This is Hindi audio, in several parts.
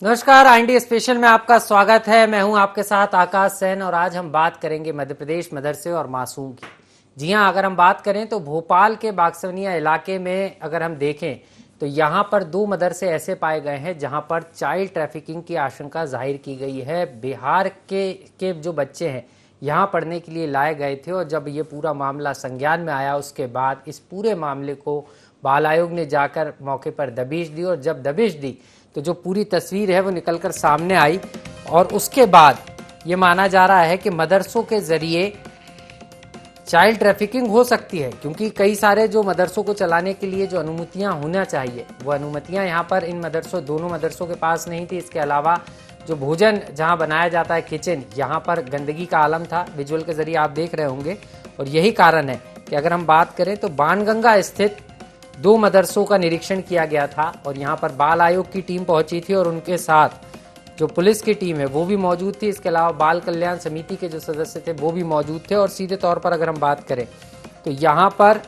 नमस्कार, IND स्पेशल में आपका स्वागत है। मैं हूं आपके साथ आकाश सैन और आज हम बात करेंगे मध्य प्रदेश मदरसे और मासूम की। जी हां, अगर हम बात करें तो भोपाल के बागसवनिया इलाके में अगर हम देखें तो यहां पर 2 मदरसे ऐसे पाए गए हैं जहां पर चाइल्ड ट्रैफिकिंग की आशंका जाहिर की गई है। बिहार के जो बच्चे हैं यहाँ पढ़ने के लिए लाए गए थे और जब ये पूरा मामला संज्ञान में आया उसके बाद इस पूरे मामले को बाल आयोग ने जाकर मौके पर दबिश दी और जब दबिश दी तो जो पूरी तस्वीर है वो निकलकर सामने आई और उसके बाद ये माना जा रहा है कि मदरसों के जरिए चाइल्ड ट्रैफिकिंग हो सकती है, क्योंकि कई सारे जो मदरसों को चलाने के लिए जो अनुमतियां होना चाहिए वो अनुमतियां यहाँ पर इन दोनों मदरसों के पास नहीं थी। इसके अलावा जो भोजन जहाँ बनाया जाता है किचन, यहाँ पर गंदगी का आलम था। विजुअल के जरिए आप देख रहे होंगे और यही कारण है कि अगर हम बात करें तो बाणगंगा स्थित 2 मदरसों का निरीक्षण किया गया था और यहाँ पर बाल आयोग की टीम पहुंची थी और उनके साथ जो पुलिस की टीम है वो भी मौजूद थी। इसके अलावा बाल कल्याण समिति के जो सदस्य थे वो भी मौजूद थे और सीधे तौर पर अगर हम बात करें तो यहाँ पर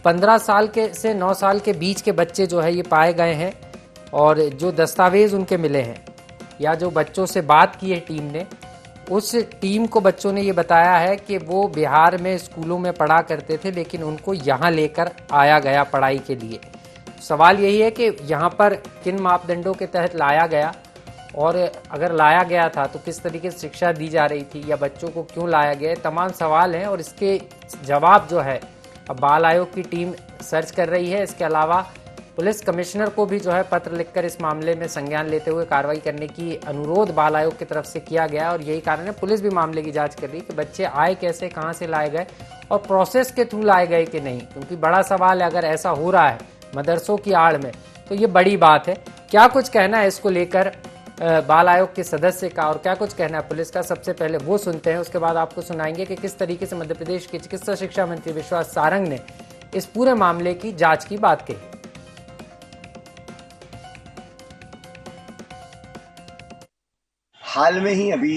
15 साल के से 9 साल के बीच के बच्चे जो है ये पाए गए हैं और जो दस्तावेज उनके मिले हैं या जो बच्चों से बात की है टीम ने, उस टीम को बच्चों ने ये बताया है कि वो बिहार में स्कूलों में पढ़ा करते थे लेकिन उनको यहाँ लेकर आया गया पढ़ाई के लिए। सवाल यही है कि यहाँ पर किन मापदंडों के तहत लाया गया और अगर लाया गया था तो किस तरीके से शिक्षा दी जा रही थी या बच्चों को क्यों लाया गया, तमाम सवाल हैं और इसके जवाब जो है अब बाल आयोग की टीम सर्च कर रही है। इसके अलावा पुलिस कमिश्नर को भी जो है पत्र लिखकर इस मामले में संज्ञान लेते हुए कार्रवाई करने की अनुरोध बाल आयोग की तरफ से किया गया और यही कारण है पुलिस भी मामले की जांच कर रही है कि बच्चे आए कैसे, कहां से लाए गए और प्रोसेस के थ्रू लाए गए कि नहीं, क्योंकि बड़ा सवाल है अगर ऐसा हो रहा है मदरसों की आड़ में तो ये बड़ी बात है। क्या कुछ कहना है इसको लेकर बाल आयोग के सदस्य का और क्या कुछ कहना है पुलिस का, सबसे पहले वो सुनते हैं, उसके बाद आपको सुनाएंगे कि किस तरीके से मध्य प्रदेश के चिकित्सा शिक्षा मंत्री विश्वास सारंग ने इस पूरे मामले की जांच की बात कही। हाल में ही अभी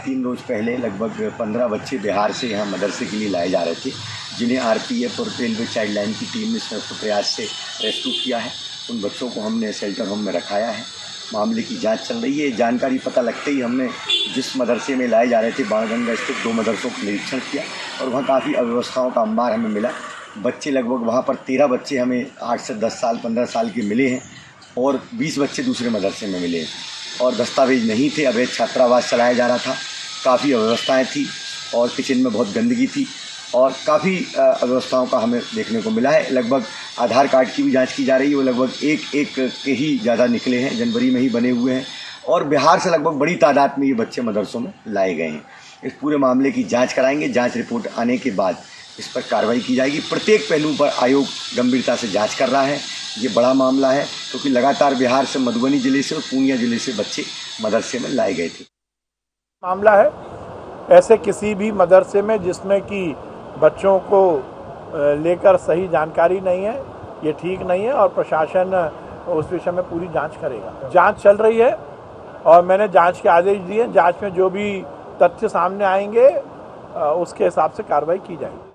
3 रोज पहले लगभग 15 बच्चे बिहार से यहाँ मदरसे के लिए लाए जा रहे थे, जिन्हें आरपीएफ और रेलवे चाइल्ड लाइन की टीम ने संयुक्त प्रयास से रेस्क्यू किया है। उन बच्चों को हमने शेल्टर होम में रखाया है। मामले की जांच चल रही है। जानकारी पता लगते ही हमने जिस मदरसे में लाए जा रहे थे बाणगंगा स्थित 2 मदरसों का निरीक्षण किया और वहाँ काफ़ी अव्यवस्थाओं का अंबार हमें मिला। बच्चे लगभग वहाँ पर 13 बच्चे हमें 8 से 10 साल 15 साल के मिले हैं और 20 बच्चे दूसरे मदरसे में मिले हैं और दस्तावेज नहीं थे। अवैध छात्रावास चलाया जा रहा था, काफ़ी अव्यवस्थाएं थी और किचन में बहुत गंदगी थी और काफ़ी अव्यवस्थाओं का हमें देखने को मिला है। लगभग आधार कार्ड की भी जांच की जा रही है, वो लगभग एक के ही ज़्यादा निकले हैं, जनवरी में ही बने हुए हैं और बिहार से लगभग बड़ी तादाद में ये बच्चे मदरसों में लाए गए हैं। इस पूरे मामले की जाँच कराएंगे। जाँच रिपोर्ट आने के बाद इस पर कार्रवाई की जाएगी। प्रत्येक पहलू पर आयोग गंभीरता से जाँच कर रहा है। ये बड़ा मामला है क्योंकि लगातार बिहार से मधुबनी जिले से और पूर्णिया जिले से बच्चे मदरसे में लाए गए थे। मामला है ऐसे किसी भी मदरसे में जिसमें कि बच्चों को लेकर सही जानकारी नहीं है, ये ठीक नहीं है और प्रशासन उस विषय में पूरी जांच करेगा। जांच चल रही है और मैंने जांच के आदेश दिए। जांच में जो भी तथ्य सामने आएंगे उसके हिसाब से कार्रवाई की जाएगी।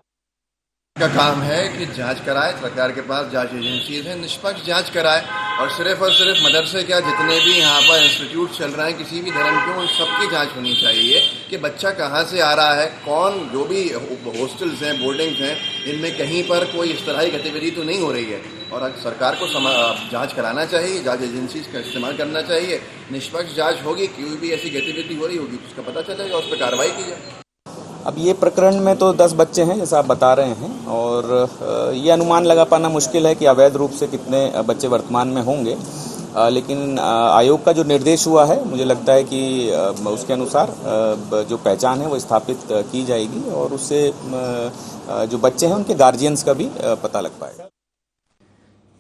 का काम है कि जांच कराए, सरकार के पास जांच एजेंसीज हैं, निष्पक्ष जांच कराए और सिर्फ मदरसे क्या जितने भी यहाँ पर इंस्टीट्यूट चल रहे हैं किसी भी धर्म के, उन सबकी जांच होनी चाहिए कि बच्चा कहाँ से आ रहा है, कौन, जो भी हॉस्टल्स हैं, बोर्डिंग्स हैं, इनमें कहीं पर कोई इस तरह की गतिविधि तो नहीं हो रही है और सरकार को जांच कराना चाहिए, जांच एजेंसीज का इस्तेमाल करना चाहिए। निष्पक्ष जांच होगी, कोई भी ऐसी गतिविधि हो रही होगी उसका पता चलेगा, उस पर कार्रवाई की जाए। अब ये प्रकरण में तो 10 बच्चे हैं जैसा आप बता रहे हैं और ये अनुमान लगा पाना मुश्किल है कि अवैध रूप से कितने बच्चे वर्तमान में होंगे, लेकिन आयोग का जो निर्देश हुआ है मुझे लगता है कि उसके अनुसार जो पहचान है वो स्थापित की जाएगी और उससे जो बच्चे हैं उनके गार्जियंस का भी पता लग पाएगा।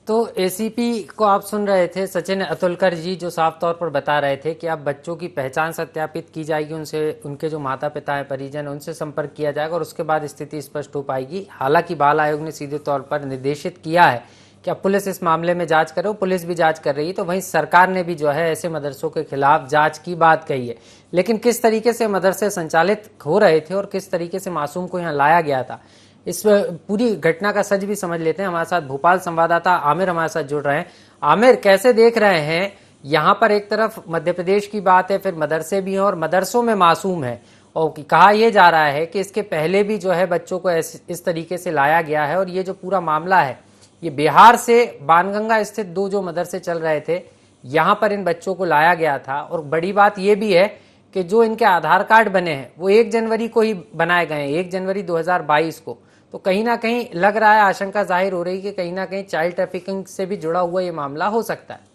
तो एसीपी को आप सुन रहे थे सचिन अतुलकर जी, जो साफ तौर पर बता रहे थे कि अब बच्चों की पहचान सत्यापित की जाएगी, उनसे, उनके जो माता पिता हैं, परिजन, उनसे संपर्क किया जाएगा और उसके बाद स्थिति स्पष्ट हो पाएगी। हालांकि बाल आयोग ने सीधे तौर पर निर्देशित किया है कि अब पुलिस इस मामले में जांच करे, पुलिस भी जांच कर रही है, तो वहीं सरकार ने भी जो है ऐसे मदरसों के खिलाफ जांच की बात कही है। लेकिन किस तरीके से मदरसे संचालित हो रहे थे और किस तरीके से मासूम को यहाँ लाया गया था, इस पूरी घटना का सच भी समझ लेते हैं। हमारे साथ भोपाल संवाददाता आमिर हमारे साथ जुड़ रहे हैं। आमिर, कैसे देख रहे हैं यहाँ पर एक तरफ मध्य प्रदेश की बात है, फिर मदरसे भी हैं और मदरसों में मासूम है, और कहा यह जा रहा है कि इसके पहले भी जो है बच्चों को इस तरीके से लाया गया है। और ये जो पूरा मामला है ये बिहार से बाणगंगा स्थित दो जो मदरसे चल रहे थे यहाँ पर इन बच्चों को लाया गया था। और बड़ी बात यह भी है कि जो इनके आधार कार्ड बने हैं वो 1 जनवरी को ही बनाए गए हैं, 1 जनवरी 2022 को। तो कहीं ना कहीं लग रहा है, आशंका जाहिर हो रही है कि कहीं ना कहीं चाइल्ड ट्रैफिकिंग से भी जुड़ा हुआ ये मामला हो सकता है।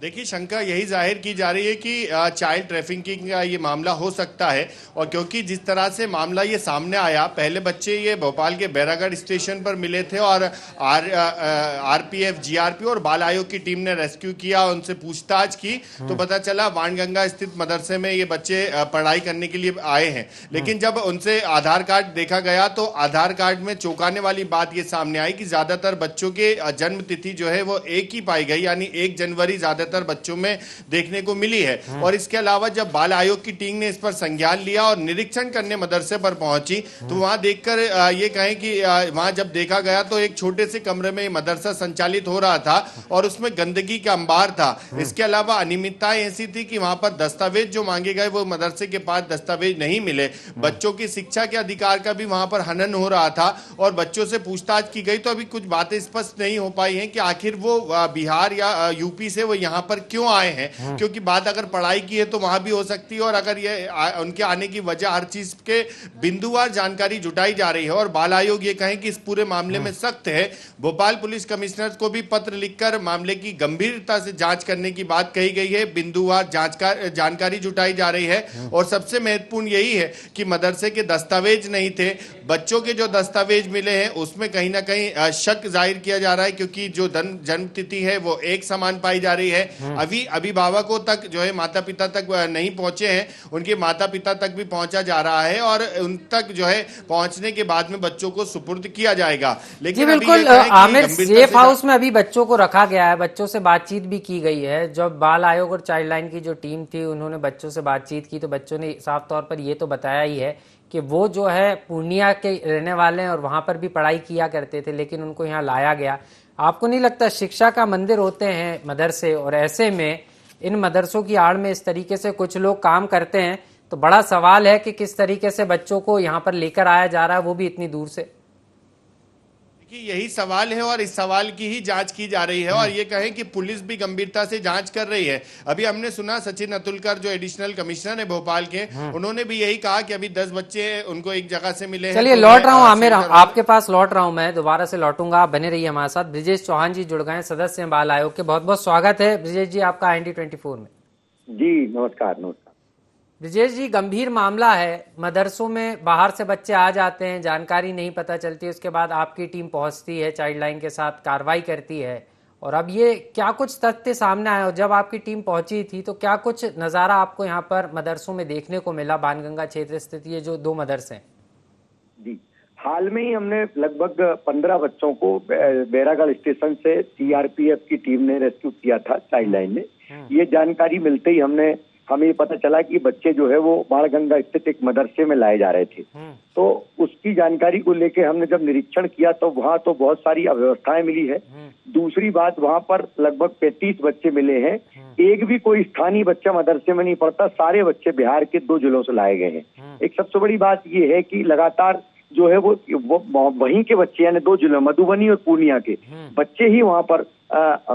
देखिए, शंका यही जाहिर की जा रही है कि चाइल्ड ट्रैफिकिंग का ये मामला हो सकता है। और क्योंकि जिस तरह से मामला ये सामने आया, पहले बच्चे ये भोपाल के बैरागढ़ स्टेशन पर मिले थे और आरपीएफ, जीआरपी और बाल आयोग की टीम ने रेस्क्यू किया, उनसे पूछताछ की तो पता चला बाणगंगा स्थित मदरसे में ये बच्चे पढ़ाई करने के लिए आए हैं। लेकिन जब उनसे आधार कार्ड देखा गया तो आधार कार्ड में चौंकाने वाली बात ये सामने आई कि ज्यादातर बच्चों के जन्म तिथि जो है वो एक ही पाई गई, यानी 1 जनवरी ज्यादातर बच्चों में देखने को मिली है। और इसके अलावा जब बाल आयोग की टीम ने इस पर संज्ञान लिया और निरीक्षण करने मदरसे पर पहुंची तो वहां देखकर ये कहें कि वहां जब देखा गया तो एक छोटे से कमरे में मदरसा संचालित हो रहा था और उसमें गंदगी का अंबार था। इसके अलावा अनियमितताएं ऐसी थी कि वहां पर दस्तावेज जो मांगे गए वो मदरसे के पास दस्तावेज नहीं मिले। बच्चों की शिक्षा के अधिकार का भी वहां पर हनन हो रहा था और बच्चों से पूछताछ की गई तो अभी कुछ बातें स्पष्ट नहीं हो पाई हैं कि आखिर वो बिहार या यूपी से वो यहाँ पर क्यों आए हैं। क्योंकि बात अगर पढ़ाई की है तो वहां भी हो सकती है और अगर ये उनके आने की वजह, हर चीज के बिंदुवार जानकारी जुटाई जा रही है। और बाल आयोग ये कहें कि इस पूरे मामले में सख्त है। भोपाल पुलिस कमिश्नर को भी पत्र लिखकर मामले की गंभीरता से जांच करने की बात कही गई है, बिंदुवार जानकारी जुटाई जा रही है। और सबसे महत्वपूर्ण यही है कि मदरसे के दस्तावेज नहीं थे, बच्चों के जो दस्तावेज मिले हैं उसमें कहीं ना कहीं शक जाहिर किया जा रहा है, क्योंकि जो जन्म तिथि है वो एक समान पाई जा रही है। अभी अभिभावकों तक जो है, माता पिता तक नहीं पहुंचे हैं, उनके माता पिता तक भी पहुंचा जा रहा है और उन तक जो है पहुंचने के बाद में बच्चों को सुपुर्द किया जाएगा। लेकिन बिल्कुल आमिर, सेफ हाउस में अभी बच्चों को रखा गया है, बच्चों से बातचीत भी की गई है। जब बाल आयोग और चाइल्ड लाइन की जो टीम थी उन्होंने बच्चों से बातचीत की तो बच्चों ने साफ तौर पर ये तो बताया ही है कि वो जो है पूर्णिया के रहने वाले हैं और वहां पर भी पढ़ाई किया करते थे, लेकिन उनको यहाँ लाया गया। आपको नहीं लगता शिक्षा का मंदिर होते हैं मदरसे, और ऐसे में इन मदरसों की आड़ में इस तरीके से कुछ लोग काम करते हैं, तो बड़ा सवाल है कि किस तरीके से बच्चों को यहाँ पर लेकर आया जा रहा है, वो भी इतनी दूर से। कि यही सवाल है और इस सवाल की ही जांच की जा रही है और ये कहें कि पुलिस भी गंभीरता से जांच कर रही है। अभी हमने सुना सचिन अतुलकर जो एडिशनल कमिश्नर है भोपाल के, उन्होंने भी यही कहा कि अभी 10 बच्चे उनको एक जगह से मिले हैं। चलिए लौट रहा हूँ आमिर, आपके पास लौट रहा हूँ, मैं दोबारा से लौटूंगा, आप बने रहिए हमारे साथ। ब्रिजेश चौहान जी जुड़ गए, सदस्य हैं बाल आयोग के। बहुत बहुत स्वागत है ब्रिजेश जी आपका IND24 में। जी नमस्कार। नमस्कार ब्रिजेश जी, गंभीर मामला है, मदरसों में बाहर से बच्चे आ जाते हैं, जानकारी नहीं पता चलती, उसके बाद आपकी टीम पहुंचती है, चाइल्ड लाइन के साथ कार्रवाई करती है, और अब ये क्या कुछ तथ्य सामने आए और जब आपकी टीम पहुंची थी तो क्या कुछ नज़ारा आपको यहाँ पर मदरसों में देखने को मिला? बाणगंगा क्षेत्र स्थित ये जो 2 मदरसे हैं। जी, हाल में ही हमने लगभग 15 बच्चों को बैरागढ़ स्टेशन से सीआरपीएफ की टीम ने रेस्क्यू किया था चाइल्ड लाइन ने। ये जानकारी मिलते ही हमें ये पता चला कि बच्चे जो है वो बाणगंगा स्थित एक मदरसे में लाए जा रहे थे। तो उसकी जानकारी को लेके हमने जब निरीक्षण किया तो वहाँ तो बहुत सारी अव्यवस्थाएं मिली है। दूसरी बात, वहाँ पर लगभग 35 बच्चे मिले हैं, एक भी कोई स्थानीय बच्चा मदरसे में नहीं पढ़ता, सारे बच्चे बिहार के 2 जिलों से लाए गए हैं। एक सबसे बड़ी बात ये है कि लगातार जो है वो वहीं के बच्चे यानी 2 जिलों मधुबनी और पूर्णिया के बच्चे ही वहाँ पर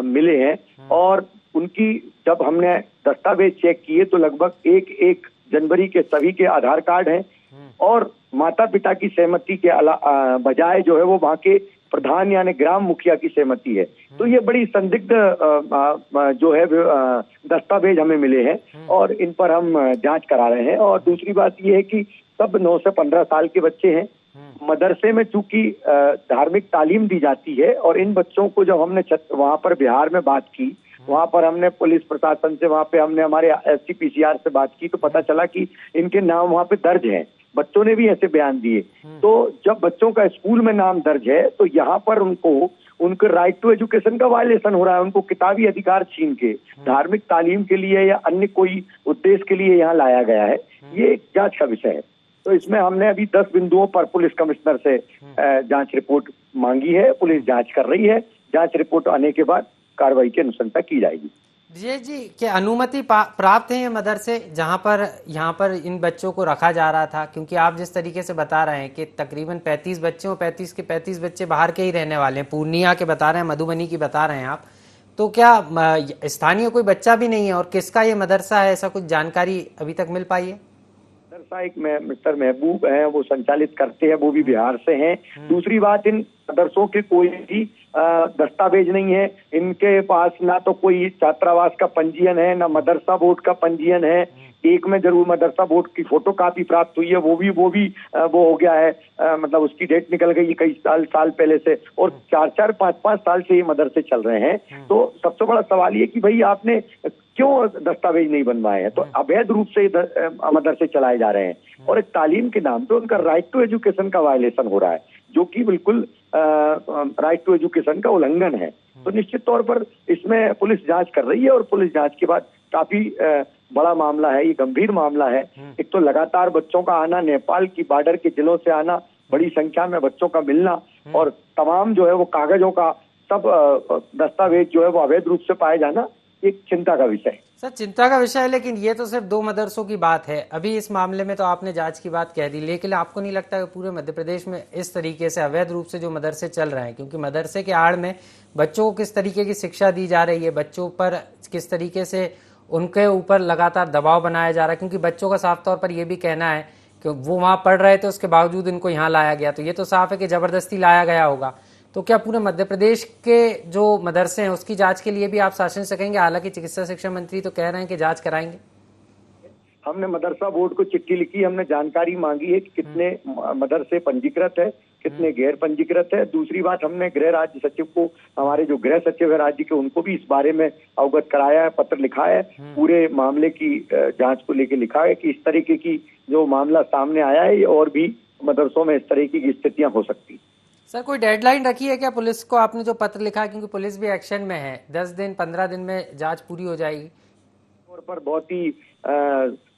मिले हैं। और उनकी जब हमने दस्तावेज चेक किए तो लगभग 1 जनवरी के सभी के आधार कार्ड हैं और माता पिता की सहमति के बजाय जो है वो वहाँ के प्रधान यानी ग्राम मुखिया की सहमति है। तो ये बड़ी संदिग्ध जो है दस्तावेज हमें मिले हैं और इन पर हम जांच करा रहे हैं। और दूसरी बात ये है कि सब 9 से 15 साल के बच्चे हैं। मदरसे में चूंकि धार्मिक तालीम दी जाती है और इन बच्चों को जब हमने वहाँ पर बिहार में बात की, वहाँ पर हमने पुलिस प्रशासन से, वहाँ पे हमने हमारे SCPCR से बात की तो पता चला कि इनके नाम वहाँ पे दर्ज हैं। बच्चों ने भी ऐसे बयान दिए। तो जब बच्चों का स्कूल में नाम दर्ज है तो यहाँ पर उनके राइट टू एजुकेशन का वायलेशन हो रहा है। उनको किताबी अधिकार छीन के धार्मिक तालीम के लिए या अन्य कोई उद्देश्य के लिए यहाँ लाया गया है। ये एक जांच का विषय है। तो इसमें हमने अभी 10 बिंदुओं पर पुलिस कमिश्नर से जांच रिपोर्ट मांगी है। पुलिस जांच कर रही है। जांच रिपोर्ट आने के बाद कार्रवाई की अनुशंसा की जाएगी। जी जी, क्या अनुमति प्राप्त है ये मदरसे जहां पर यहाँ पर इन बच्चों को रखा जा रहा था? क्योंकि आप जिस तरीके से बता रहे हैं कि तकरीबन 35 बच्चे और 35 के 35 बच्चे बाहर के ही रहने वाले हैं, पूर्णिया के बता रहे हैं, मधुबनी की बता रहे हैं आप, तो क्या स्थानीय कोई बच्चा भी नहीं है? और किसका ये मदरसा है, ऐसा कुछ जानकारी अभी तक मिल पाई है? मदरसा एक मिस्टर महबूब हैं, वो संचालित करते हैं, वो भी बिहार से हैं। दूसरी बात, इन मदरसों के कोई भी दस्तावेज नहीं है। इनके पास ना तो कोई छात्रावास का पंजीयन है, ना मदरसा बोर्ड का पंजीयन है। एक में जरूर मदरसा बोर्ड की फोटो कापी प्राप्त हुई है, वो भी वो हो गया है, मतलब उसकी डेट निकल गई कई साल पहले से, और 4-4 5-5 साल से ये मदरसे चल रहे हैं। तो सबसे बड़ा सवाल ये कि भाई आपने क्यों दस्तावेज नहीं बनवाए हैं? तो अवैध रूप से मदरसे चलाए जा रहे हैं और एक तालीम के नाम पे उनका राइट टू एजुकेशन का वायलेशन हो रहा है, जो कि बिल्कुल राइट टू एजुकेशन का उल्लंघन है। तो निश्चित तौर पर इसमें पुलिस जांच कर रही है और पुलिस जांच के बाद काफी बड़ा मामला है, ये गंभीर मामला है। एक तो लगातार बच्चों का आना, नेपाल की बॉर्डर के जिलों से आना, बड़ी संख्या में बच्चों का मिलना, और तमाम जो है वो कागजों का सब दस्तावेज जो है वो अवैध रूप से पाए जाना एक चिंता का विषय है। सर, चिंता का विषय है, लेकिन ये तो सिर्फ 2 मदरसों की बात है। अभी इस मामले में तो आपने जांच की बात कह दी, लेकिन आपको नहीं लगता कि पूरे मध्य प्रदेश में इस तरीके से अवैध रूप से जो मदरसे चल रहे हैं, क्योंकि मदरसे के आड़ में बच्चों को किस तरीके की शिक्षा दी जा रही है, बच्चों पर किस तरीके से उनके ऊपर लगातार दबाव बनाया जा रहा है, क्योंकि बच्चों का साफ तौर पर यह भी कहना है कि वो वहां पढ़ रहे थे, उसके बावजूद इनको यहाँ लाया गया, तो ये तो साफ है कि जबरदस्ती लाया गया होगा। तो क्या पूरे मध्य प्रदेश के जो मदरसे हैं उसकी जांच के लिए भी आप शासन से कहेंगे? हालांकि चिकित्सा शिक्षा मंत्री तो कह रहे हैं कि जांच कराएंगे। हमने मदरसा बोर्ड को चिट्ठी लिखी, हमने जानकारी मांगी है कि कितने मदरसे पंजीकृत है, कितने गैर पंजीकृत है। दूसरी बात, हमने गृह राज्य सचिव को, हमारे जो गृह सचिव है राज्य के, उनको भी इस बारे में अवगत कराया है, पत्र लिखा है, पूरे मामले की जांच को लेकर लिखा है कि इस तरीके की जो मामला सामने आया है और भी मदरसों में इस तरीके की स्थितियां हो सकती। सर, कोई डेडलाइन रखी है क्या पुलिस को? आपने जो पत्र लिखा है, क्योंकि पुलिस भी एक्शन में है, 10 दिन 15 दिन में जांच पूरी हो जाएगी? तौर पर बहुत ही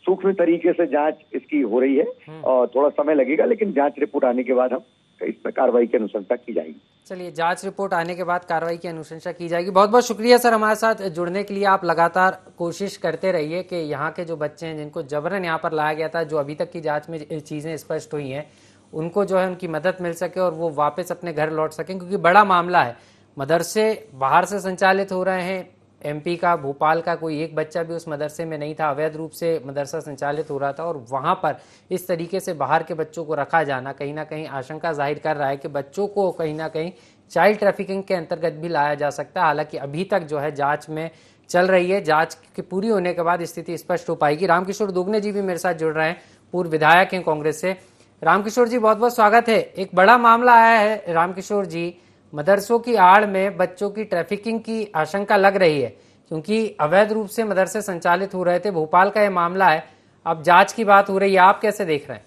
सूक्ष्म तरीके से जांच इसकी हो रही है और थोड़ा समय लगेगा, लेकिन जांच रिपोर्ट आने के बाद हम इसमें कार्रवाई की अनुशंसा की जाएगी। चलिए, जांच रिपोर्ट आने के बाद कार्रवाई की अनुशंसा की जाएगी। बहुत बहुत शुक्रिया सर हमारे साथ जुड़ने के लिए। आप लगातार कोशिश करते रहिए कि यहाँ के जो बच्चे हैं जिनको जबरन यहाँ पर लाया गया था, जो अभी तक की जांच में चीजें स्पष्ट हुई हैं, उनको जो है उनकी मदद मिल सके और वो वापस अपने घर लौट सकें, क्योंकि बड़ा मामला है। मदरसे बाहर से संचालित हो रहे हैं, एमपी का, भोपाल का कोई एक बच्चा भी उस मदरसे में नहीं था, अवैध रूप से मदरसा संचालित हो रहा था, और वहां पर इस तरीके से बाहर के बच्चों को रखा जाना कहीं ना कहीं आशंका जाहिर कर रहा है कि बच्चों को कहीं ना कहीं चाइल्ड ट्रैफिकिंग के अंतर्गत भी लाया जा सकता है। हालांकि अभी तक जो है जांच में चल रही है, जांच की पूरी होने के बाद स्थिति स्पष्ट हो पाएगी। रामकिशोर दुगने जी भी मेरे साथ जुड़ रहे हैं, पूर्व विधायक हैं कांग्रेस से। रामकिशोर जी, बहुत बहुत स्वागत है। एक बड़ा मामला आया है रामकिशोर जी, मदरसों की आड़ में बच्चों की ट्रैफिकिंग की आशंका लग रही है, क्योंकि अवैध रूप से मदरसे संचालित हो रहे थे। भोपाल का ये मामला है, अब जांच की बात हो रही है, आप कैसे देख रहे हैं?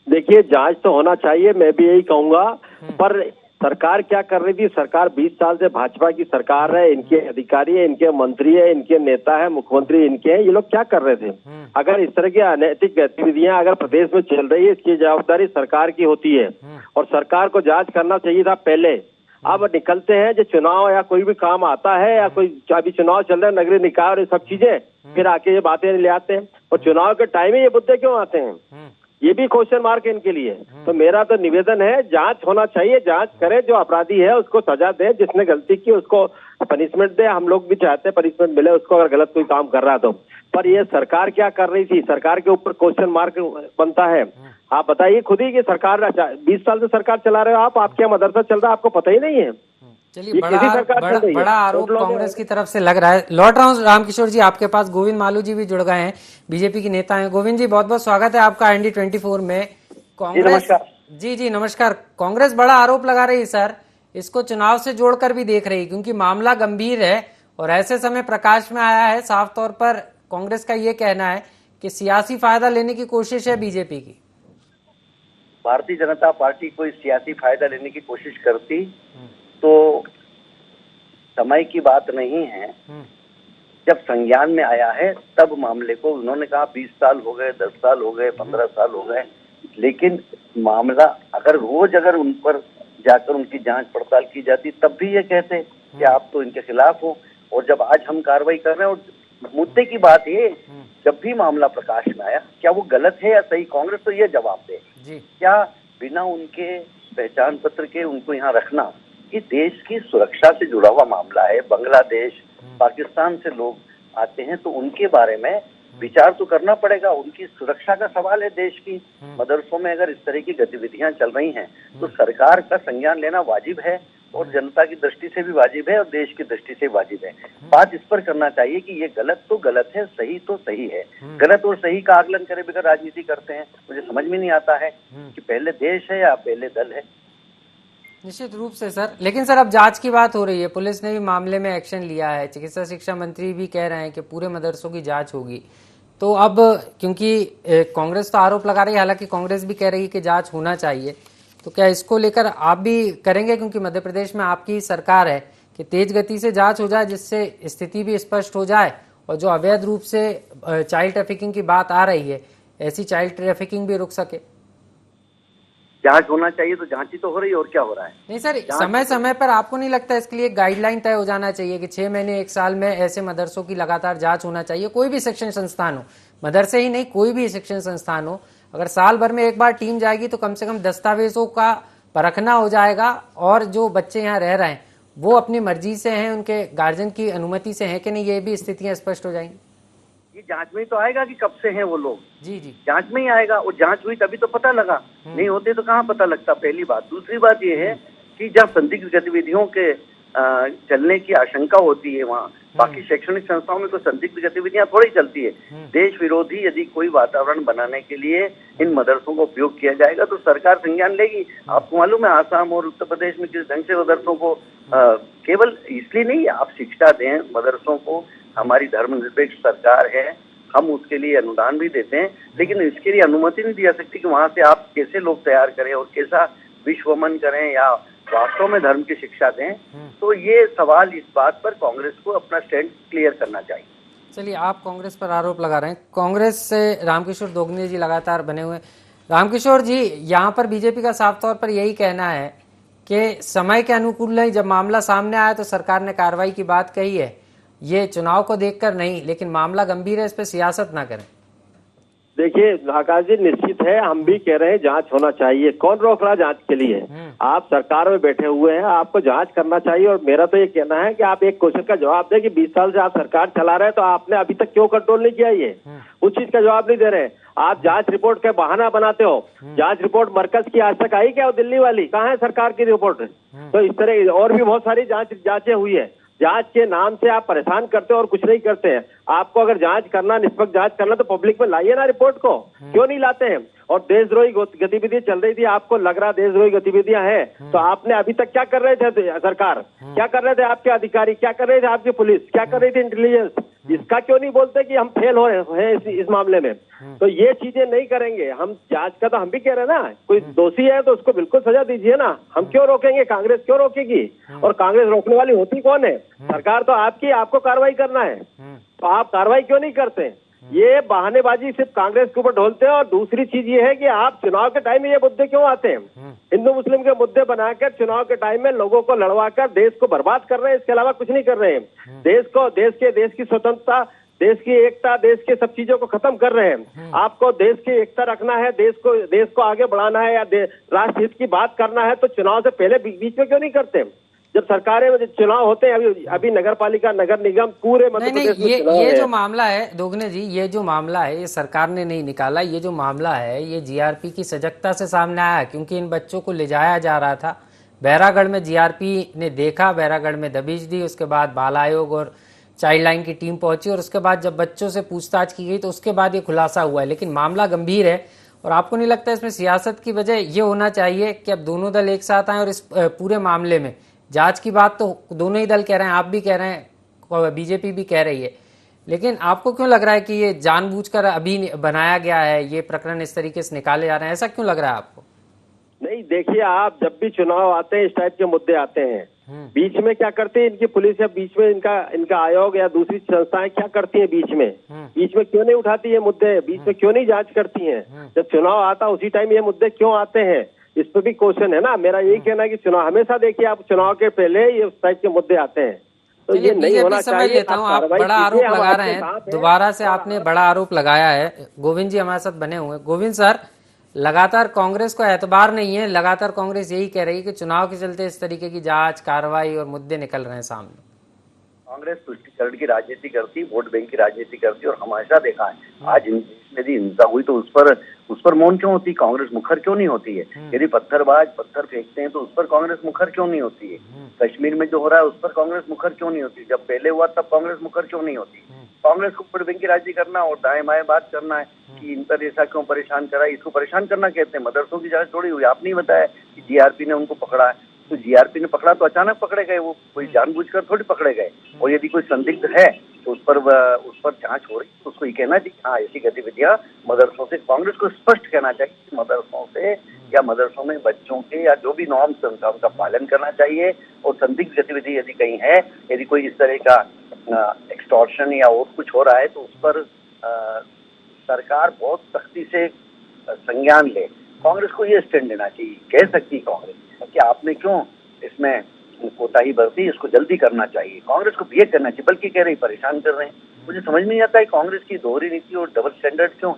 देखिए, जांच तो होना चाहिए, मैं भी यही कहूंगा, पर सरकार क्या कर रही थी? सरकार 20 साल से भाजपा की सरकार है, इनके अधिकारी है, इनके मंत्री है, इनके नेता है, मुख्यमंत्री इनके हैं, ये लोग क्या कर रहे थे? अगर इस तरह की अनैतिक गतिविधियां अगर प्रदेश में चल रही है, इसकी जवाबदारी सरकार की होती है और सरकार को जांच करना चाहिए था पहले। अब निकलते हैं जो चुनाव या कोई भी काम आता है या कोई अभी चुनाव चल रहा है, नगरीय निकाय और ये सब चीजें, फिर आके ये बातें ले आते हैं, और चुनाव के टाइम में ये मुद्दे क्यों आते हैं? ये भी क्वेश्चन मार्क है इनके लिए। तो मेरा तो निवेदन है, जांच होना चाहिए, जांच करे, जो अपराधी है उसको सजा दे, जिसने गलती की उसको पनिशमेंट दे। हम लोग भी चाहते हैं पनिशमेंट मिले उसको अगर गलत कोई काम कर रहा तो। पर ये सरकार क्या कर रही थी? सरकार के ऊपर क्वेश्चन मार्क बनता है। आप बताइए खुद ही कि सरकार 20 साल से सरकार चला रहे हो आप, आपके यहाँ मदरसा चल रहा है, आपको पता ही नहीं है। चलिए, बड़ा आरोप कांग्रेस की तरफ से लग रहा है। लौट रहा हूँ रामकिशोर जी आपके पास, गोविंद मालू जी भी जुड़ गए हैं, बीजेपी के नेता हैं। गोविंद जी, बहुत बहुत स्वागत है आपका ND24 में। कांग्रेस जी नमस्कार। कांग्रेस बड़ा आरोप लगा रही है सर, इसको चुनाव से जोड़कर भी देख रही, क्योंकि मामला गंभीर है और ऐसे समय प्रकाश में आया है। साफ तौर पर कांग्रेस का ये कहना है कि सियासी फायदा लेने की कोशिश है बीजेपी की। भारतीय जनता पार्टी कोई सियासी फायदा लेने की कोशिश करती तो समय की बात नहीं है। जब संज्ञान में आया है तब मामले को, उन्होंने कहा 20 साल हो गए, 10 साल हो गए, 15 साल हो गए, लेकिन मामला अगर रोज अगर उन पर जाकर उनकी जांच पड़ताल की जाती तब भी ये कहते कि आप तो इनके खिलाफ हो, और जब आज हम कार्रवाई कर रहे हैं, और मुद्दे की बात ये, जब भी मामला प्रकाश में आया, क्या वो गलत है या सही, कांग्रेस तो ये जवाब दे। क्या बिना उनके पहचान पत्र के उनको यहाँ रखना, ये देश की सुरक्षा से जुड़ा हुआ मामला है। बांग्लादेश, पाकिस्तान से लोग आते हैं तो उनके बारे में विचार तो करना पड़ेगा, उनकी सुरक्षा का सवाल है देश की। मदरसों में अगर इस तरह की गतिविधियां चल रही हैं तो सरकार का संज्ञान लेना वाजिब है, और जनता की दृष्टि से भी वाजिब है और देश की दृष्टि से वाजिब है। बात इस पर करना चाहिए कि ये गलत तो गलत है, सही तो सही है। गलत और सही का आकलन करे बगैर राजनीति करते हैं, मुझे समझ में नहीं आता है कि पहले देश है या पहले दल है। निश्चित रूप से सर, लेकिन सर अब जांच की बात हो रही है, पुलिस ने भी मामले में एक्शन लिया है, चिकित्सा शिक्षा मंत्री भी कह रहे हैं कि पूरे मदरसों की जांच होगी। तो अब क्योंकि कांग्रेस तो आरोप लगा रही है, हालांकि कांग्रेस भी कह रही है कि जांच होना चाहिए, तो क्या इसको लेकर आप भी करेंगे, क्योंकि मध्य प्रदेश में आपकी सरकार है, कि तेज गति से जांच हो जाए जिससे स्थिति भी स्पष्ट हो जाए और जो अवैध रूप से चाइल्ड ट्रैफिकिंग की बात आ रही है, ऐसी चाइल्ड ट्रैफिकिंग भी रुक सके? जांच होना चाहिए तो जांच ही तो हो रही है, और क्या हो रहा है? नहीं सर, समय समय पर आपको नहीं लगता इसके लिए गाइडलाइन तय हो जाना चाहिए कि 6 महीने 1 साल में ऐसे मदरसों की लगातार जांच होना चाहिए? कोई भी शिक्षण संस्थान हो, मदरसे ही नहीं, कोई भी शिक्षण संस्थान हो, अगर साल भर में एक बार टीम जाएगी तो कम से कम दस्तावेजों का परखना हो जाएगा, और जो बच्चे यहाँ रह रहे हैं वो अपनी मर्जी से हैं, उनके गार्जियन की अनुमति से हैं कि नहीं, ये भी स्थितियां स्पष्ट हो जाएंगी। ये जांच में ही तो आएगा कि कब से हैं वो लोग। जी, जांच में ही आएगा, और जांच हुई तभी तो पता लगा, नहीं होते तो कहाँ पता लगता, पहली बात। दूसरी बात ये है कि जब संदिग्ध गतिविधियों के चलने की आशंका होती है, वहाँ बाकी शैक्षणिक संस्थाओं में तो संदिग्ध गतिविधियां थोड़ी चलती है। देश विरोधी यदि कोई वातावरण बनाने के लिए इन मदरसों का उपयोग किया जाएगा तो सरकार संज्ञान लेगी। आपको मालूम है, आसाम और उत्तर प्रदेश में किस ढंग से मदरसों को केवल इसलिए नहीं आप शिक्षा दें मदरसों को, हमारी धर्मनिरपेक्ष सरकार है, हम उसके लिए अनुदान भी देते हैं, लेकिन इसके लिए अनुमति नहीं दी जा सकती कि वहां से आप कैसे लोग तैयार करें और कैसा विश्वमन करें या वास्तव में धर्म की शिक्षा दें। तो ये सवाल, इस बात पर कांग्रेस को अपना स्टैंड क्लियर करना चाहिए। चलिए, आप कांग्रेस पर आरोप लगा रहे हैं, कांग्रेस से रामकिशोर दोगने जी लगातार बने हुए। रामकिशोर जी, यहाँ पर बीजेपी का साफ तौर पर यही कहना है कि समय के अनुकूल नहीं, जब मामला सामने आया तो सरकार ने कार्रवाई की बात कही है, ये चुनाव को देखकर नहीं, लेकिन मामला गंभीर है, इस पर सियासत ना करें। देखिए आकाश जी, निश्चित है, हम भी कह रहे हैं जांच होना चाहिए। कौन रोक रहा जांच के लिए? आप सरकार में बैठे हुए हैं, आपको जांच करना चाहिए। और मेरा तो ये कहना है कि आप एक क्वेश्चन का जवाब दें कि 20 साल से आप सरकार चला रहे हैं, तो आपने अभी तक क्यों कंट्रोल नहीं किया? ये उस चीज का जवाब नहीं दे रहे। आप जांच रिपोर्ट का बहाना बनाते हो। जांच रिपोर्ट मरकज की आज तक आई क्या? वो दिल्ली वाली कहाँ है सरकार की रिपोर्ट? तो इस तरह और भी बहुत सारी जांचें हुई है। जांच के नाम से आप परेशान करते हो और कुछ नहीं करते हैं। आपको अगर जांच करना, निष्पक्ष जांच करना, तो पब्लिक में लाइए ना रिपोर्ट को, क्यों नहीं लाते हैं? और देशद्रोही गतिविधि चल रही थी, आपको लग रहा देशद्रोही गतिविधियां हैं, तो आपने अभी तक क्या कर रहे थे? सरकार क्या कर रहे थे? आपके अधिकारी क्या कर रहे थे? आपकी पुलिस क्या कर रही थी? इंटेलिजेंस, इसका क्यों नहीं बोलते कि हम फेल हो रहे हैं इस मामले में? तो ये चीजें नहीं करेंगे हम। जांच का तो हम भी कह रहे हैं ना, कोई दोषी है तो उसको बिल्कुल सजा दीजिए ना, हम क्यों रोकेंगे? कांग्रेस क्यों रोकेगी? और कांग्रेस रोकने वाली होती कौन है? सरकार तो आपकी, आपको कार्रवाई करना है, तो आप कार्रवाई क्यों नहीं करते? ये बहानेबाजी सिर्फ कांग्रेस के ऊपर ढोलते हैं। और दूसरी चीज ये है कि आप चुनाव के टाइम में ये मुद्दे क्यों आते हैं? हिंदू मुस्लिम के मुद्दे बनाकर चुनाव के टाइम में लोगों को लड़वाकर देश को बर्बाद कर रहे हैं, इसके अलावा कुछ नहीं कर रहे हैं। देश की स्वतंत्रता, देश की एकता, देश के सब चीजों को खत्म कर रहे हैं। आपको देश की एकता रखना है, देश को आगे बढ़ाना है, या राष्ट्र हित की बात करना है, तो चुनाव से पहले बीच में क्यों नहीं करते? जब सरकारें में चुनाव होते हैं, अभी नगर पालिका, नगर निगम, पूरे मध्य प्रदेश में चुनाव है। ये जो मामला है दोगने जी, ये जो मामला है ये सरकार ने नहीं निकाला। ये जो मामला है ये जीआरपी की सजगता से सामने आया, क्योंकि इन बच्चों को ले जाया जा रहा था बैरागढ़ में। जीआरपी ने देखा, बैरागढ़ में दबिश दी, उसके बाद बाल आयोग और चाइल्ड लाइन की टीम पहुंची, और उसके बाद जब बच्चों से पूछताछ की गई तो उसके बाद ये खुलासा हुआ है। लेकिन मामला गंभीर है, और आपको नहीं लगता इसमें सियासत की वजह ये होना चाहिए कि अब दोनों दल एक साथ आए और इस पूरे मामले में जांच की बात तो दोनों ही दल कह रहे हैं, आप भी कह रहे हैं, बीजेपी भी कह रही है, लेकिन आपको क्यों लग रहा है कि ये जानबूझकर अभी बनाया गया है, ये प्रकरण इस तरीके से निकाले जा रहे हैं? ऐसा क्यों लग रहा है आपको? नहीं, देखिए, आप जब भी चुनाव आते हैं, इस टाइप के मुद्दे आते हैं, बीच में क्या करती है इनकी पुलिस, या बीच में इनका आयोग या दूसरी संस्थाएं क्या करती हैं? बीच में क्यों नहीं उठाती ये मुद्दे? बीच में क्यों नहीं जांच करती हैं? जब चुनाव आता उसी टाइम ये मुद्दे क्यों आते हैं? इस पर भी क्वेश्चन है ना। मेरा यही कहना है कि चुनाव हमेशा, देखिए आप, चुनाव के पहले ये उस टाइप के मुद्दे आते हैं, तो चलिए ये नहीं होना बीजेपी समझ चाहिए। लेता हूँ, आप कार्रवाई बड़ा कीजिए, आरोप हम लगा आपके रहे हैं, साथ हैं। दोबारा से आपने बड़ा आरोप लगाया है। गोविंद जी हमारे साथ बने हुए हैं। गोविंद सर, लगातार कांग्रेस को एतबार नहीं है, लगातार कांग्रेस यही कह रही है कि चुनाव के चलते इस तरीके की जांच कार्रवाई और मुद्दे निकल रहे हैं सामने। कांग्रेस तुष्टीकरण की राजनीति करती, वोट बैंक की राजनीति करती, और हमेशा देखा है आज यदि हिंसा हुई तो उस पर मौन क्यों होती, कांग्रेस मुखर क्यों नहीं होती है? यदि पत्थरबाज पत्थर फेंकते हैं तो उस पर कांग्रेस मुखर क्यों नहीं होती है? कश्मीर में जो हो रहा है उस पर कांग्रेस मुखर क्यों नहीं होती? जब पहले हुआ तब कांग्रेस मुखर क्यों नहीं होती? कांग्रेस को वोट बैंक की राजनीति करना और दाएं बाएं बात करना है कि इन पर ऐसा क्यों परेशान करा, इसको परेशान करना कहते हैं। मदरसों की जांच थोड़ी हुई, आपने बताया कि जीआरपी ने उनको पकड़ा है, तो जीआरपी ने पकड़ा तो अचानक पकड़े गए, वो कोई जानबूझकर थोड़ी पकड़े गए। और यदि कोई संदिग्ध है तो उस पर जांच हो रही तो उसको ये कहना चाहिए हाँ ऐसी गतिविधियां मदरसों से, कांग्रेस को स्पष्ट कहना चाहिए कि मदरसों से या मदरसों में बच्चों के या जो भी नॉर्म्स उनका पालन करना चाहिए। और संदिग्ध गतिविधि यदि कहीं है, यदि कोई इस तरह का एक्सटॉर्शन या और कुछ हो रहा है तो उस पर सरकार बहुत सख्ती से संज्ञान ले। कांग्रेस को ये स्टैंड लेना चाहिए, कह सकती कांग्रेस कि आपने क्यों इसमें कोताही बरती, इसको जल्दी करना चाहिए। कांग्रेस को ये करना चाहिए, बल्कि कह रही परेशान कर रहे हैं। मुझे समझ नहीं आता है कांग्रेस की दोहरी नीति और डबल स्टैंडर्ड क्यों?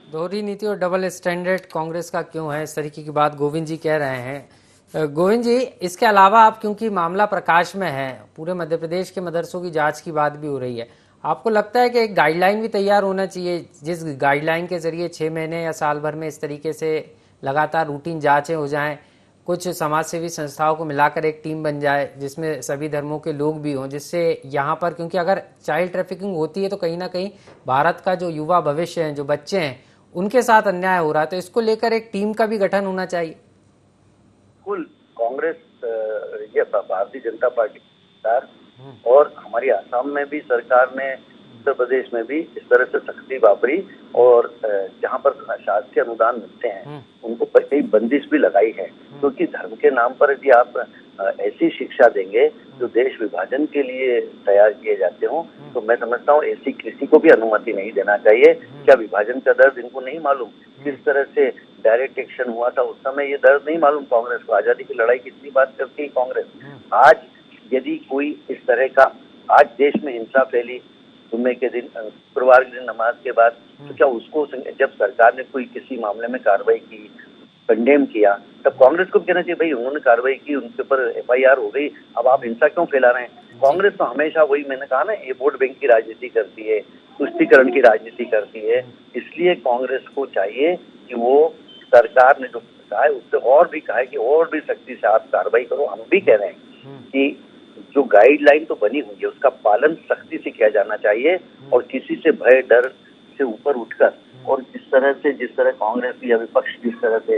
दोहरी नीति और डबल स्टैंडर्ड कांग्रेस का क्यों है, इस तरीके की बात गोविंद जी कह रहे हैं। गोविंद जी, इसके अलावा आप, क्योंकि मामला प्रकाश में है, पूरे मध्य प्रदेश के मदरसों की जांच की बात भी हो रही है, आपको लगता है कि एक गाइडलाइन भी तैयार होना चाहिए जिस गाइडलाइन के जरिए 6 महीने या साल भर में इस तरीके से लगातार रूटीन जांचें हो जाएं, कुछ समाजसेवी संस्थाओं को मिलाकर एक टीम बन जाए जिसमें सभी धर्मों के लोग भी हों, जिससे यहाँ पर, क्योंकि अगर चाइल्ड ट्रैफिकिंग होती है तो कहीं ना कहीं भारत का जो युवा भविष्य है, जो बच्चे हैं, उनके साथ अन्याय हो रहा है, तो इसको लेकर एक टीम का भी गठन होना चाहिए। बिल्कुल, कांग्रेस या भारतीय जनता पार्टी सरकार और हमारी आसाम में भी सरकार ने, उत्तर प्रदेश में भी इस तरह से सख्ती वापरी और जहां पर शासकीय अनुदान मिलते हैं उनको कई बंदिश भी लगाई है। क्योंकि धर्म के नाम पर यदि आप ऐसी शिक्षा देंगे जो देश विभाजन के लिए तैयार किए जाते हो, तो मैं समझता हूँ ऐसी किसी को भी अनुमति नहीं देना चाहिए। क्या विभाजन का दर्द इनको नहीं मालूम? किस तरह से डायरेक्ट एक्शन हुआ था उस समय, ये दर्द नहीं मालूम कांग्रेस को? आजादी की लड़ाई कितनी बात करती है कांग्रेस। आज यदि कोई इस तरह का, आज देश में हिंसा फैली जुम्मे के दिन, शुक्रवार के दिन नमाज के बाद, तो क्या उसको, जब सरकार ने कोई किसी मामले में कार्रवाई की, कंडेम किया, तब कांग्रेस को भी कहना चाहिए भाई उन्होंने कार्रवाई की, उनके ऊपर FIR हो गई, अब आप हिंसा क्यों फैला रहे हैं? कांग्रेस तो हमेशा वही, मैंने कहा ना, ये वोट बैंक की राजनीति करती है, तुष्टीकरण की राजनीति करती है। इसलिए कांग्रेस को चाहिए कि वो सरकार ने जो कहा है उससे और भी कहा है कि और भी सख्ती से आप कार्रवाई करो। हम भी कह रहे हैं कि जो गाइडलाइन तो बनी हुई है उसका पालन सख्ती से किया जाना चाहिए और किसी से भय डर से ऊपर उठकर, और जिस तरह कांग्रेस या विपक्ष जिस तरह से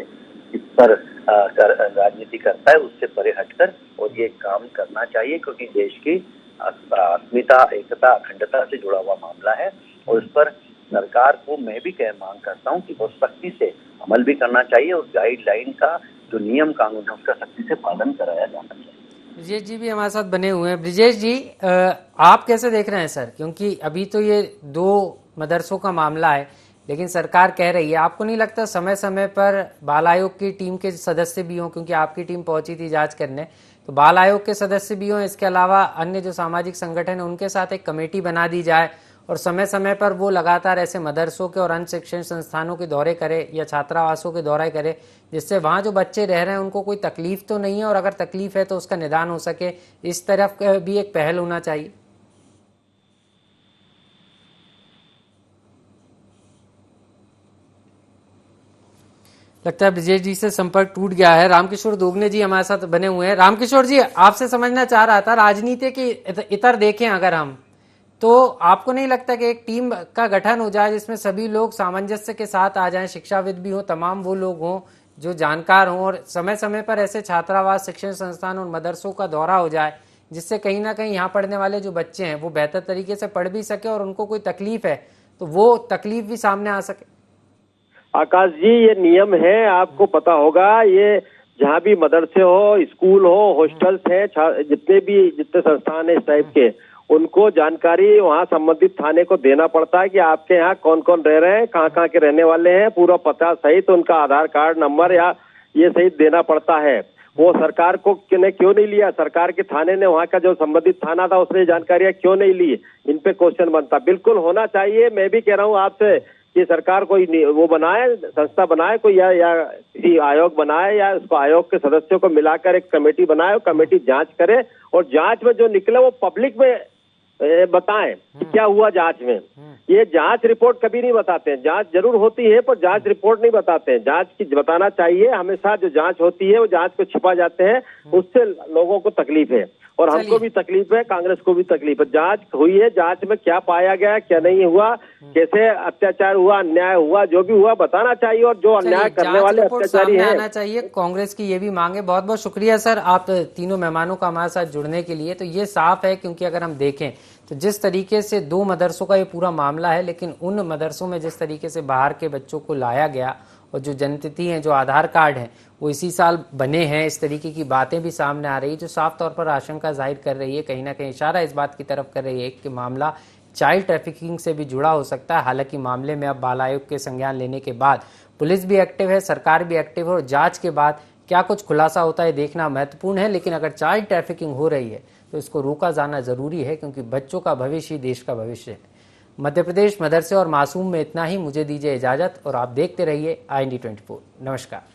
इस पर राजनीति करता है उससे परे हटकर और ये काम करना चाहिए, क्योंकि देश की अस्मिता, एकता, अखंडता से जुड़ा हुआ मामला है। और इस पर सरकार को मैं भी मांग करता हूँ कि बहुत सख्ती से अमल भी करना चाहिए और गाइडलाइन का जो नियम कानून है उसका सख्ती से पालन कराया जाना चाहिए। ब्रिजेश जी भी हमारे साथ बने हुए हैं। ब्रिजेश जी, आप कैसे देख रहे हैं सर, क्योंकि अभी तो ये 2 मदरसों का मामला है, लेकिन सरकार कह रही है, आपको नहीं लगता समय समय पर बाल आयोग की टीम के सदस्य भी हों, क्योंकि आपकी टीम पहुंची थी जांच करने, तो बाल आयोग के सदस्य भी हों, इसके अलावा अन्य जो सामाजिक संगठन है उनके साथ एक कमेटी बना दी जाए और समय समय पर वो लगातार ऐसे मदरसों के और अन्य शिक्षण संस्थानों के दौरे करे या छात्रावासों के दौरे करे, जिससे वहाँ जो बच्चे रह रहे हैं उनको कोई तकलीफ तो नहीं है, और अगर तकलीफ है तो उसका निदान हो सके, इस तरफ भी एक पहल होना चाहिए। लगता है ब्रिजेश जी से संपर्क टूट गया है। रामकिशोर दोगने जी हमारे साथ बने हुए हैं। रामकिशोर जी, आपसे समझना चाह रहा था, राजनीति की इतर देखें अगर हम, तो आपको नहीं लगता कि एक टीम का गठन हो जाए जिसमें सभी लोग सामंजस्य के साथ आ जाएं, शिक्षाविद भी हो, तमाम वो लोग हों जो जानकार हों, और समय समय पर ऐसे छात्रावास, शिक्षण संस्थान और मदरसों का दौरा हो जाए, जिससे कहीं ना कहीं यहाँ पढ़ने वाले जो बच्चे हैं वो बेहतर तरीके से पढ़ भी सके और उनको कोई तकलीफ है तो वो तकलीफ भी सामने आ सके। आकाश जी, ये नियम है, आपको पता होगा, ये जहाँ भी मदरसे हो, स्कूल हो, हॉस्टल्स हैं, जितने संस्थान है इस टाइप के, उनको जानकारी वहाँ संबंधित थाने को देना पड़ता है कि आपके यहाँ कौन कौन रह रहे हैं, कहाँ कहाँ के रहने वाले हैं, पूरा पता सहित उनका आधार कार्ड नंबर या ये सहित देना पड़ता है। वो सरकार को ने क्यों नहीं लिया, सरकार के थाने ने, वहाँ का जो संबंधित थाना था उसने जानकारियां क्यों नहीं ली, इन पे क्वेश्चन बनता। बिल्कुल होना चाहिए। मैं भी कह रहा हूँ आपसे कि सरकार कोई वो बनाए, संस्था बनाए कोई, या किसी आयोग बनाए, या उसको आयोग के सदस्यों को मिलाकर एक कमेटी बनाए, कमेटी जांच करे और जांच में जो निकले वो पब्लिक में बताएं कि क्या हुआ जांच में। ये जांच रिपोर्ट कभी नहीं बताते हैं, जांच जरूर होती है पर जांच रिपोर्ट नहीं बताते हैं। जांच की बताना चाहिए। हमेशा जो जांच होती है वो जांच को छिपा जाते हैं, उससे लोगों को तकलीफ है और हमको भी तकलीफ है, कांग्रेस को भी तकलीफ है। जांच हुई है, जांच में क्या पाया गया, क्या नहीं हुआ, कैसे अत्याचार हुआ, अन्याय हुआ, जो भी हुआ बताना चाहिए और जो अन्याय करने वाले अत्याचारी हैं आना चाहिए। कांग्रेस की ये भी मांग है। बहुत बहुत शुक्रिया सर आप तीनों मेहमानों का हमारे साथ जुड़ने के लिए। तो ये साफ है, क्योंकि अगर हम देखें तो जिस तरीके से 2 मदरसों का ये पूरा मामला है, लेकिन उन मदरसों में जिस तरीके से बाहर के बच्चों को लाया गया और जो जनतिथि हैं, जो आधार कार्ड हैं वो इसी साल बने हैं, इस तरीके की बातें भी सामने आ रही, जो साफ तौर पर आशंका जाहिर कर रही है, कहीं ना कहीं इशारा इस बात की तरफ कर रही है कि मामला चाइल्ड ट्रैफिकिंग से भी जुड़ा हो सकता है। हालांकि मामले में अब बाल आयोग के संज्ञान लेने के बाद पुलिस भी एक्टिव है, सरकार भी एक्टिव है और जांच के बाद क्या कुछ खुलासा होता है देखना महत्वपूर्ण है। लेकिन अगर चाइल्ड ट्रैफिकिंग हो रही है तो इसको रोका जाना जरूरी है, क्योंकि बच्चों का भविष्य ही देश का भविष्य है। मध्य प्रदेश मदरसे और मासूम में इतना ही। मुझे दीजिए इजाजत और आप देखते रहिए IND 24। नमस्कार।